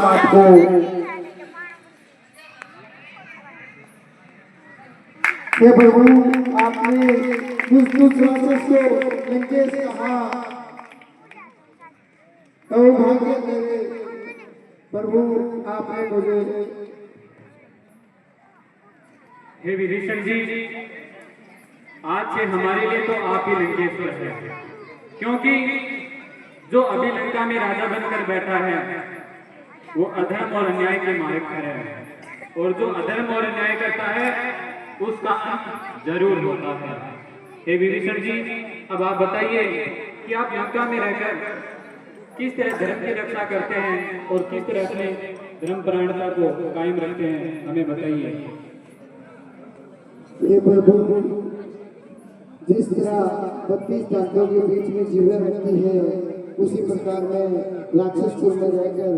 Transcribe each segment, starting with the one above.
आपको हे प्रभु, आपने दुष्ट राक्षस को लंके से कहा तो भाग्य मेरे प्रभु, आपने मुझे हे विभीषण जी, आज से हमारे लिए तो आप ही लंकेश्वर है, क्योंकि जो अभी लंका में राजा बनकर बैठा है वो अधर्म और अन्याय के मालिक है, और जो अधर्म और अन्याय करता है उसका अंत जरूर होता है। हे विभीषण जी, अब आप बताइए कि आप लंका में रहकर किस तरह धर्म की रक्षा करते हैं और किस तरह अपने धर्म परायणता को कायम रखते हैं, हमें बताइए। हे प्रभु, जिस तरह 32 दांतों के बीच में जीवा रहती है, उसी प्रकार मैं राक्षसपुर में रहकर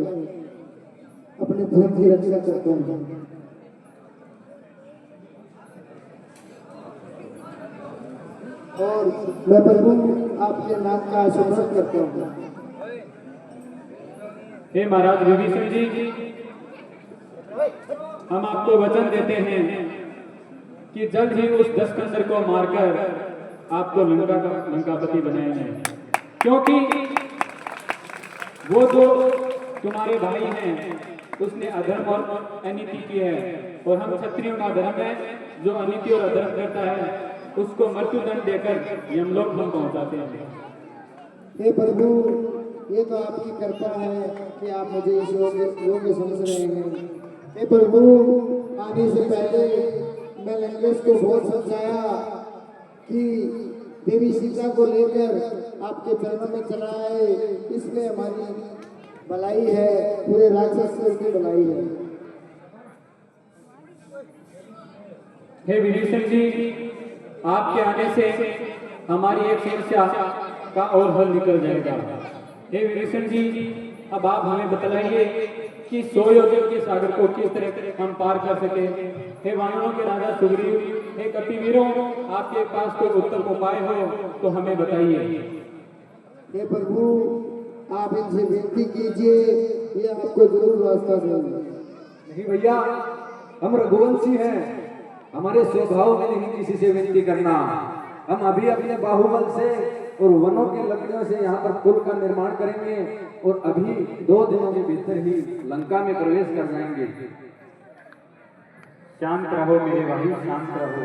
अपने धर्म की रक्षा करता हूँ। और मैं प्रभु आपके नाम का स्मरण करता हूँ। हे महाराज विभीषण जी, हम आपको वचन देते हैं कि जल्द ही उस दशकंदर को मारकर आपको लंकापति बनाएंगे, क्योंकि वो जो तुम्हारे भाई हैं उसने अधर्म और अनीति की है, और हम क्षत्रियों का धर्म है जो अनीति और अधर्म करता है उसको मृत्युदंड देकर यमलोक हम पहुंचाते हैं। हे प्रभु, ये तो आपकी कृपा है कि आप मुझे इस योग्य समझ रहे हैं। हे प्रभु, आने से पहले मैं लंकेश को बहुत समझाया कि देवी सीता को लेकर आपके चरणों में चला है, इसमें हमारी भलाई है, पूरे राक्षस की उसकी भलाई है। हे विभीषण जी, आपके आने से हमारी एक समस्या का और हल निकल जाएगा। हे विभीषण जी, अब आप हमें बतलाइए कि 100 योजन के सागर को किस तरह हम पार कर सके। हे वानरों के राजा सुग्रीव, हे कपिवीरों, आपके पास कोई उत्तम उपाय हो तो हमें बताइए। हे प्रभु, आप इनसे विनती कीजिए, ये आपको जरूर रास्ता देंगे। नहीं भैया, हम रघुवंशी हैं, हमारे स्वभाव में नहीं किसी से विनती करना। हम अभी अपने बाहुबल से और वनों की लकड़ियों से यहाँ पर पुल का निर्माण करेंगे और अभी 2 दिनों के भीतर ही लंका में प्रवेश कर जाएंगे। शांत रहो मेरे भाई, शांत रहो।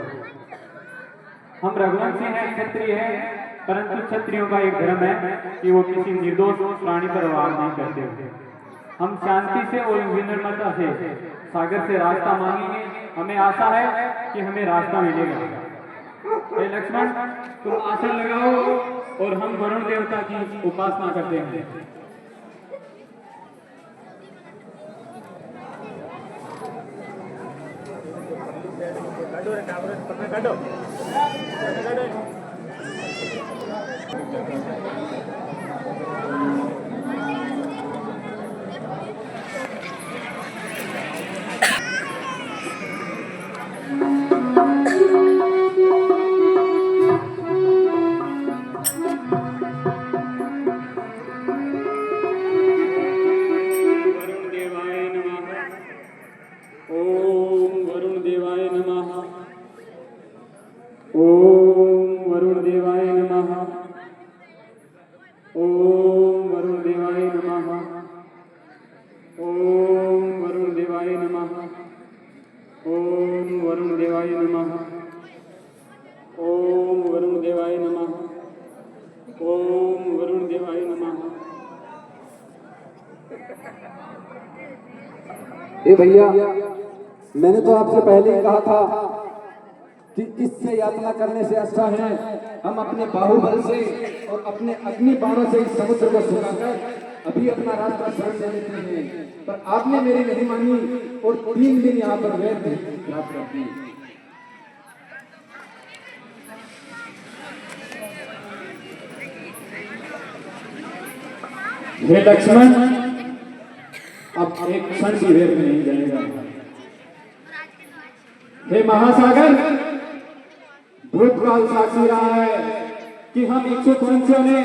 हम रघुवंशी हैं, क्षत्रिय हैं, परंतु क्षत्रियों का एक धर्म है कि वो किसी निर्दोष प्राणी पर वार नहीं करते। हम शांति से और विनम्रता से सागर से रास्ता मांगेंगे, हमें आशा है कि हमें रास्ता मिलेगा। हे लक्ष्मण, तुम आसन लगाओ और हम वरुण देवता की उपासना करते हैं। ए भैया, मैंने तो आपसे पहले ही कहा था कि इससे यात्रा करने से अच्छा है हम अपने बाहुबल से और अपने अग्नि बाणों से इस समुद्र को सुखाकर अभी अपना रास्ता छोड़ दे देते हैं, पर आपने मेरी नहीं मानी और 3 दिन यहाँ पर व्यर्थ प्राप्त कर दी। हे लक्ष्मण, अब एक क्षण भी व्यर्थ नहीं जाएगा। हे महासागर, भूतकाल साक्षी रहा है कि हम इच्छुक वंशियों ने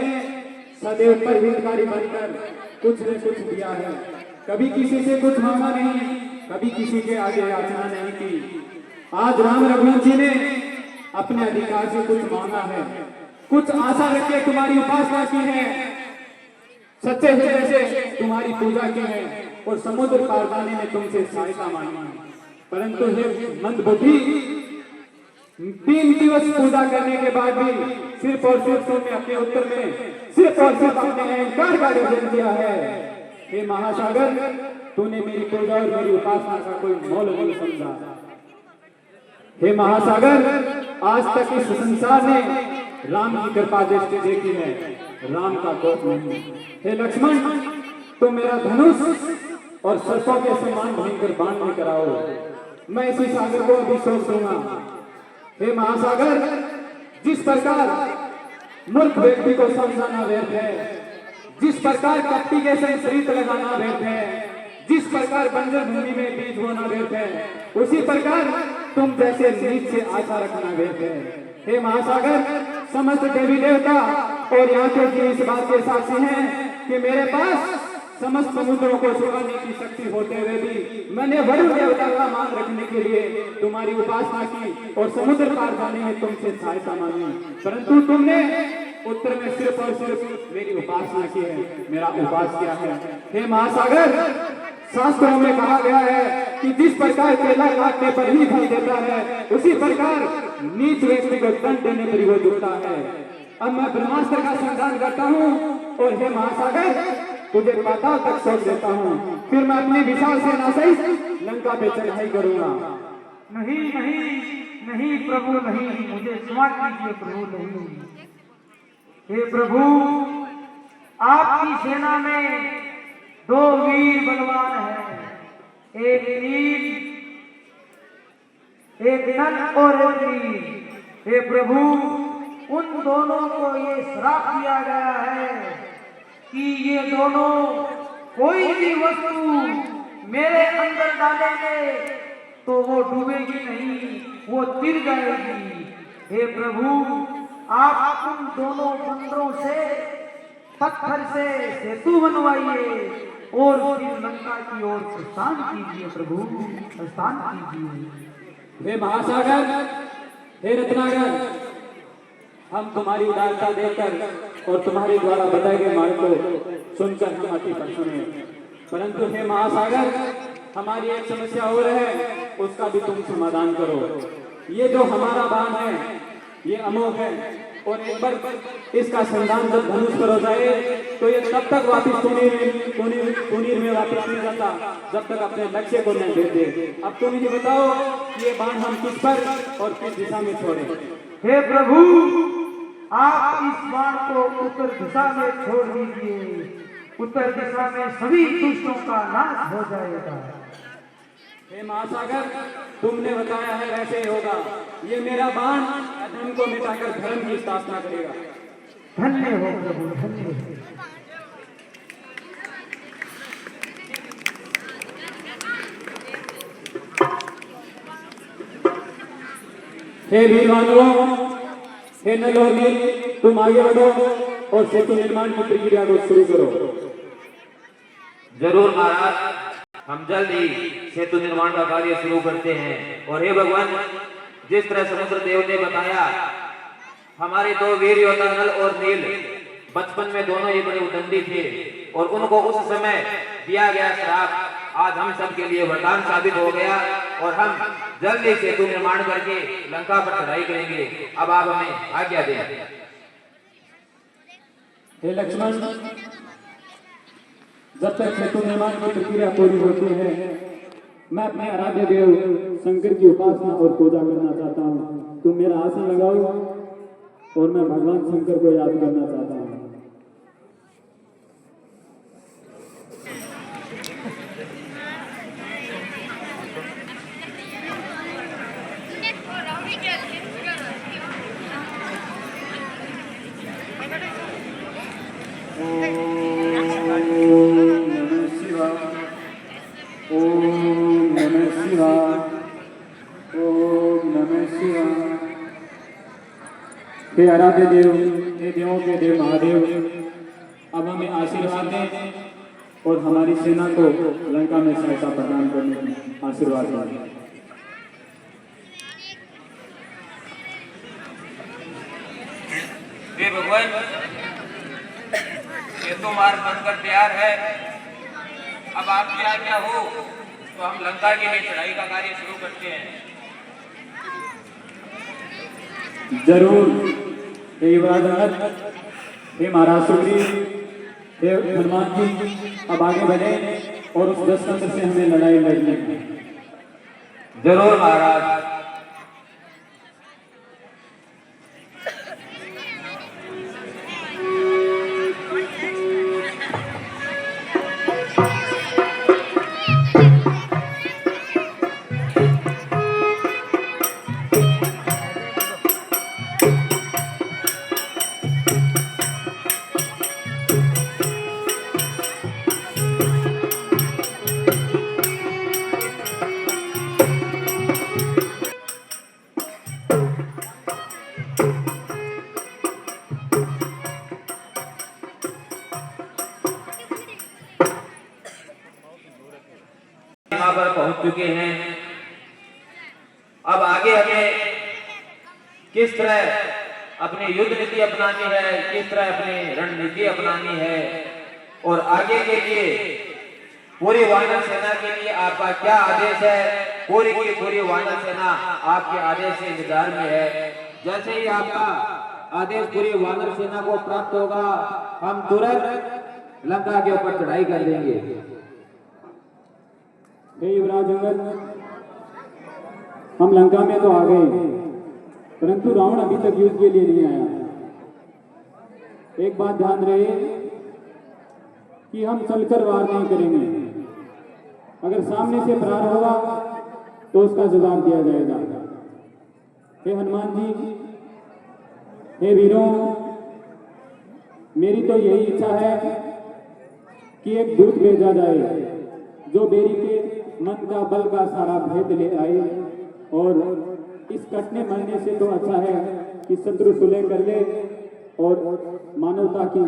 सदैव पर हितकारी बनकर कुछ न कुछ दिया है, कभी किसी से कुछ मांगा नहीं, कभी किसी के आगे याचना नहीं की। आज राम रघुनाथ जी ने अपने अधिकार से कुछ मांगा है, कुछ आशा रख के तुम्हारी उपासना की है, सच्चे हृदय से तुम्हारी पूजा की है और समुद्र पार जाने में तुमसे सहायता मांगी है। परंतु हे मंदबुद्धि, 3 दिवस पूजा करने के बाद भी सिर्फ और सिर्फ तुमने अपने उत्तर में सिर्फ और सिर्फ अपने अहंकार का गर्जन किया है। हे महासागर, तूने मेरी पूजा और मेरी उपासना का कोई मोल नहीं समझा। हे महासागर, आज तक इस संसार ने राम की कृपा दृष्टि देखी है, राम का कोप नहीं। हे लक्ष्मण, तुम मेरा धनुष और सर्पों के समान भयंकर बाण लेकर आओ, मैं इसी सागर को अभी सोच दूंगा। हे महासागर, जिस प्रकार मूर्ख व्यक्ति को समझाना व्यर्थ है, जिस प्रकार कपटी के संग शरीर लगाना व्यर्थ है, जिस प्रकार बंजर भूमि में बीज बोना व्यर्थ है, उसी प्रकार तुम जैसे नीच से आशा रखना व्यर्थ है। हे महासागर, समस्त देवी देवता और यहाँ के जीव इस बात के साक्षी हैं कि मेरे पास समस्त समुद्रों को सुखाने की शक्ति होते हुए भी मैंने वरुण देवता का मान रखने के लिए तुम्हारी उपासना की और समुद्र पार जाने में तुमसे सहायता मांगी, परंतु तुमने उत्तर में सिर्फ और सिर्फ मेरी उपासना की है, मेरा उपास किया है। हे महासागर, शास्त्रों में कहा गया है कि जिस प्रकार केला काटने पर ही फल देता है, उसी प्रकार नीच व्यक्ति को दंड देने पर वो झुकता है। अब मैं ब्रह्मास्त्र का संधान करता हूँ और हे महासागर, तुझे पाताल तक सोच देता हूँ, फिर मैं अपनी विशाल सेना सहित लंका पे चढ़ाई करूंगा। नहीं नहीं नहीं प्रभु नहीं, मुझे क्षमा कीजिए प्रभु, नहीं। हे प्रभु, आपकी सेना में 2 वीर बलवान हैं, एक नील, एक नल और एक नील। हे प्रभु, उन दोनों को ये श्राप दिया गया है कि ये दोनों कोई भी वस्तु मेरे अंदर डालेंगे तो वो डूबेगी नहीं, वो तिर जाएगी। हे प्रभु, आप उन दोनों बंदरों से पत्थर से सेतु बनवाइए और फिर लंका की ओर प्रस्थान कीजिए प्रभु, प्रस्थान कीजिए। हे महासागर, हे रत्नागर, हम तुम्हारी उदारता देखकर और तुम्हारे द्वारा बताए गए मार्ग को सुनकर हम अति प्रसन्न हैं, परंतु हे महासागर, हमारी एक समस्या और है, उसका भी तुम समाधान करो। ये जो हमारा बाण है ये अमोघ है और एक बार इसका संधान जब धनुष पर हो जाए तो ये तब तक वापिस कुनीर में वापिस नहीं जाता जब तक अपने लक्ष्य को नहीं देते। अब तुम ये बताओ ये बाण हम किस पर और किस दिशा में छोड़े। हे प्रभु, आप इस बाण को उत्तर दिशा में छोड़ दीजिए, उत्तर दिशा में सभी दुष्टों का नाश हो जाएगा। हे महासागर, तुमने बताया है वैसे ही होगा। ये मेरा बाण अधर्म को मिटाकर धर्म की स्थापना करेगा। धन्य हो प्रभु, धन्य हो। हे वीरवानों, हे नल और नील, तुम आगे बढ़ो और सेतु निर्माण की प्रक्रिया को शुरू करो। जरूर महाराज, हम जल्द ही सेतु निर्माण का कार्य शुरू करते हैं। और हे भगवान, जिस तरह समुद्र देव ने बताया, हमारे 2 वीर योद्धा नल और नील बचपन में दोनों ही बड़े उदंडी थे और उनको उस समय दिया गया श्राप आज हम सब के लिए वरदान साबित हो गया और हम जल्द ही सेतु निर्माण करके लंका पर चढ़ाई करेंगे। अब आप हमें आज्ञा दें। हे लक्ष्मण, जब तक सेतु निर्माण की प्रक्रिया पूरी होती है मैं अपने आराध्य देव शंकर की उपासना और पूजा करना चाहता हूँ। तुम मेरा आसन लगाओ और मैं भगवान शंकर को याद करना चाहता हूँ। हे आराध्य देव, हे देवों के देव महादेव, अब हमें आशीर्वाद दें और हमारी सेना को लंका में सहायता प्रदान करने की आशीर्वाद दें। हे भगवान, ये तो मार्ग बनकर तैयार है। अब आपकी आज्ञा हो तो हम लंका के लिए चढ़ाई का कार्य शुरू करते हैं। जरूर हे युवराज अंगद, हे महाराज सुग्रीव, हे हनुमान जी, अब आगे बढ़े और उस दशरथ से हमें लड़ाई लड़नी है। जरूर महाराज। यहाँ पर पहुंच चुके हैं। अब आगे हमें किस तरह अपनी युद्ध नीति अपनानी है, किस तरह अपनी रणनीति अपनानी है, और आगे के लिए पूरी वानर सेना के लिए आपका क्या आदेश है। पूरी की पूरी वानर सेना आपके आदेश से इंतजार में है। जैसे ही आपका आदेश पूरी वानर सेना को प्राप्त होगा, हम तुरंत लंका के ऊपर चढ़ाई कर देंगे। हे युवराज अंगद, हम लंका में तो आ गए, परंतु रावण अभी तक युद्ध के लिए नहीं आया। एक बात ध्यान रहे कि हम चलकर वार नहीं करेंगे। अगर सामने से प्रहार होगा तो उसका जवाब दिया जाएगा। हे हनुमान जी, हे वीरों, मेरी तो यही इच्छा है कि एक दूत भेजा जाए जो बेरी के मन का बल का सारा भेद ले आए, और इस कटने मरने से तो अच्छा है कि शत्रु सुलह कर ले और मानवता की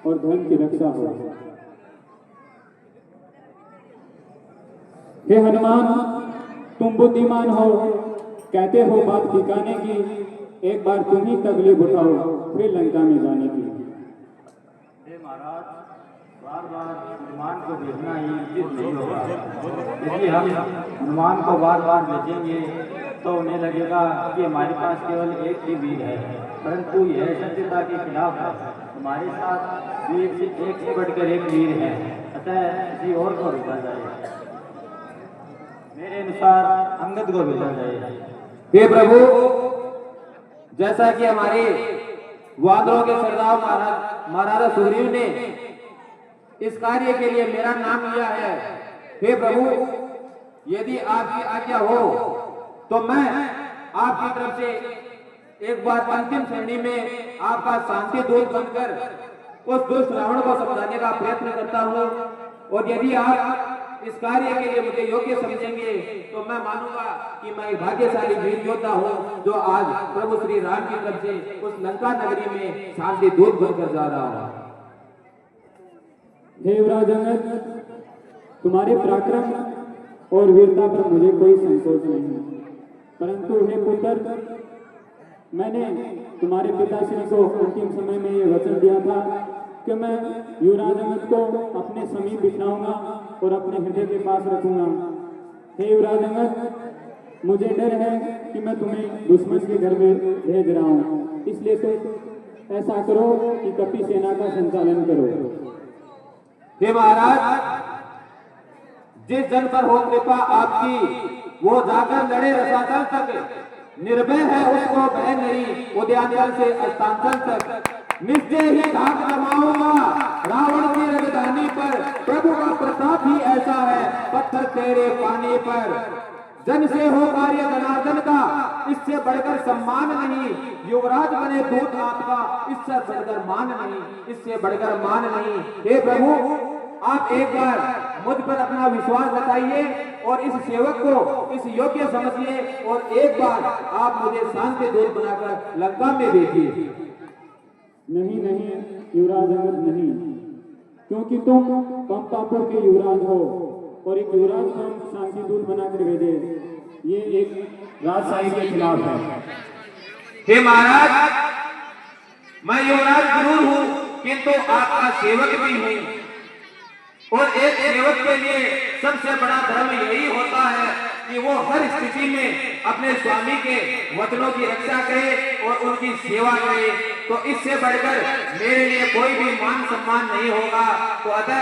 और धर्म की रक्षा हो। हे हनुमान, तुम बुद्धिमान हो, कहते हो बात ठिकाने की, एक बार तुम ही तकलीफ उठाओ फिर लंका में जाने की। हे महाराज, बार बार हनुमान को भेजना ही उचित नहीं होगा। यदि हम हनुमान को बार बार भेजेंगे तो उन्हें लगेगा कि हमारे पास केवल एक ही वीर है, परंतु यह सत्यता के खिलाफ है। हमारे साथ वीर से एक से बढ़कर एक वीर है, अतः किसी और को भेजा जाए। मेरे अनुसार अंगद को भेजा जाए। हे प्रभु, जैसा कि हमारे वानरों के सरदार महाराजा सुग्रीव ने इस कार्य के लिए मेरा नाम लिया है, हे प्रभु, यदि आपकी आज्ञा हो तो मैं आपकी तरफ से एक बार अंतिम श्रेणी में आपका शांति दूत बनकर उस दुष्ट रावण को समझाने का प्रयत्न करता हूँ। और यदि आप इस कार्य के लिए मुझे योग्य समझेंगे तो मैं मानूंगा कि मैं एक भाग्यशाली वीर योद्धा हूँ जो आज प्रभु श्री राम की तरफ से उस लंका नगरी में शांति दूत बनकर जा रहा हूँ। हे युवराज अंगद, तुम्हारे पराक्रम और वीरता पर मुझे कोई संकोच नहीं, परंतु हे पुत्र, मैंने तुम्हारे पिताश्री को अंतिम समय में ये वचन दिया था कि मैं युवराज अंगद को अपने समीप बिठाऊंगा और अपने हृदय के पास रखूंगा। हे युवराज अंगद, मुझे डर है कि मैं तुम्हें दुश्मन के घर में भेज रहा हूँ, इसलिए तो ऐसा करो कि कपि सेना का संचालन करो। हे महाराज, जिस जन पर हो कृपा आपकी, वो जाकर लड़े रसातल तक, निर्भय है उसको भय नहीं, उद्यानचल से अस्तांचल तक। निश्चय ही धाक जमाऊंगा रावण की राजधानी पर, प्रभु का प्रताप ही ऐसा है पत्थर तेरे पानी पर। जन से हो कार्य जनार्दन का, इससे बढ़कर सम्मान नहीं, युवराज बने दूत आपका, इससे बढ़कर मान नहीं, इससे बढ़कर मान नहीं। हे प्रभु, आप एक बार मुझ पर अपना विश्वास बताइए और इस सेवक को इस योग्य समझिए और एक बार आप मुझे शांति दूत बनाकर लंका में भेजिए। नहीं नहीं युवराज अंगद, नहीं, क्योंकि तुम पंपापुर के युवराज हो और एक युवराज को हम शांति दूत बनाकर भेजे, ये एक राजशाही के खिलाफ है। हे महाराज, मैं युवराज जरूर हूँ, किंतु आपका सेवक भी हूँ, और एक सेवक के लिए सबसे बड़ा धर्म यही होता है कि वो हर स्थिति में अपने स्वामी के वचनों की रक्षा करे और उनकी सेवा करे। तो इससे बढ़कर मेरे लिए कोई भी मान सम्मान नहीं होगा। तो अतः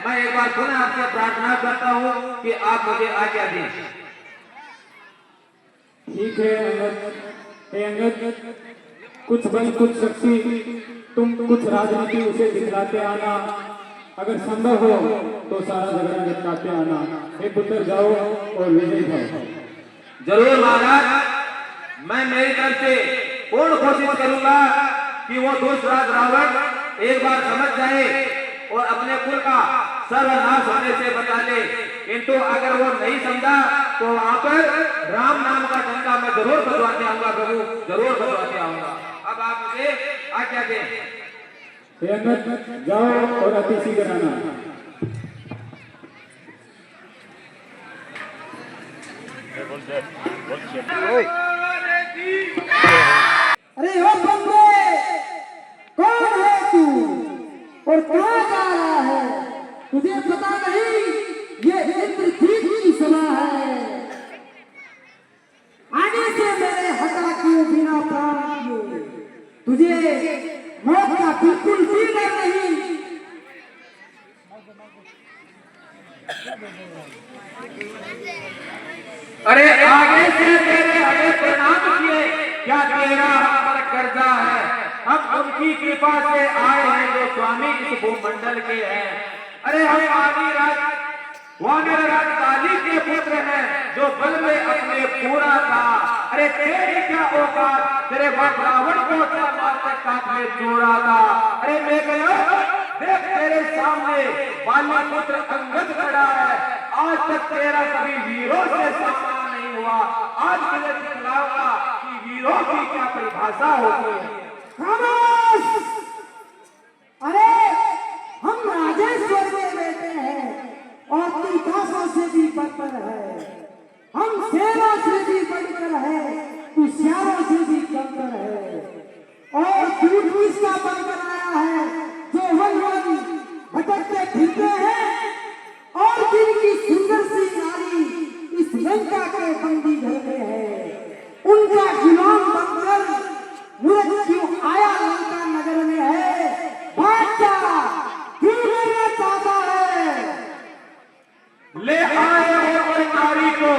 मैं एक बार पुनः आपसे प्रार्थना करता हूँ कि आप मुझे आज्ञा दें। ठीक है अंगद, हे अंगद, कुछ बल कुछ शक्ति तुम कुछ राजनीति उसे दिखलाते आना, अगर संभव हो तो सारा झगड़ा निपटाते आना। हे पुत्र, जाओ और विजयी भव। जरूर महाराज, मैं मेरी तरफ से पूर्ण कोशिश करूंगा कि वो दुष्टराज रावण एक बार समझ जाए और अपने कुल का सर्वनाश होने से बचा ले। किंतु अगर वो नहीं समझा तो वहां पर राम नाम का डंका मैं जरूर बजवाते आऊंगा प्रभु, जरूर बजवाते आऊंगा। अब आप मुझे आज्ञा दें। हे अंगद, जाओ और अति शीघ्र आना। अरे ओ बंदे, कौन है तू और कहाँ जा रहा है? तुझे पता नहीं ये इंद्रजीत की सभा है। आगे से मेरे हटा किए बिना प्राण किए, तुझे मौत का बिल्कुल भी डर नहीं। अरे आगे से तेरे हमें प्रणाम किए, क्या तेरा हम पर कर्जा है? हम उनकी कृपा से आए हैं जो स्वामी इस भूमंडल के हैं। अरे हम वानर राज काली के पुत्र हैं जो बल में अपने पूरा था। अरे तेरी क्या औकात, तेरे बाप रावण को क्या मारकर काट में जोड़ा था। अरे मैं गया देख तेरे सामने बाली पुत्र अंगद खड़ा है। आज तक तेरा कभी वीरों से सामना नहीं हुआ, आज मुझे दिखलाऊंगा कि वीरों की क्या परिभाषा होती है। खामोश! अरे हम राजेश्वर के बेटे हैं और तीर्थासों से भी बढ़कर है। हम शेरों से भी बढ़कर है, तू श्यारों से भी कमतर है। और दूध किसका बनकर आया है जो वन वन भटकते फिरते हैं और जिनकी सुंदर सी नारी इस लंका के बंदी घर में है। उनका गुलाम बनकर मृत्यु आया लंका नगर में है। बादशाह क्यों लेना चाहता है? ले आए हो कोई नारी को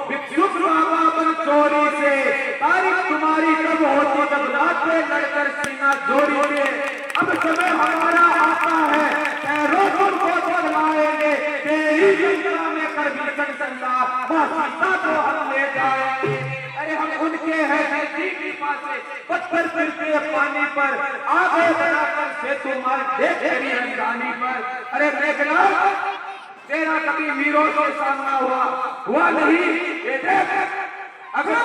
भिक्षुक बाबा बन चोरी से। तारीफ तुम्हारी कब होती जब रात में लड़कर सीना जोड़ी से। अब समय हमारा आता है, पैरों तुमको बदलाएंगे। तेरी गंगा में कर भीषण संसार सीता को हम ले जाएंगे। अरे हम उनके हैं धरती की पासे, पत्थर फिरते पानी पर आगे बढ़ाकर सेतु मार्ग देख तेरी राजधानी पर। अरे मेघना, तेरा कभी वीरों से सामना हुआ नहीं। ये देख अगर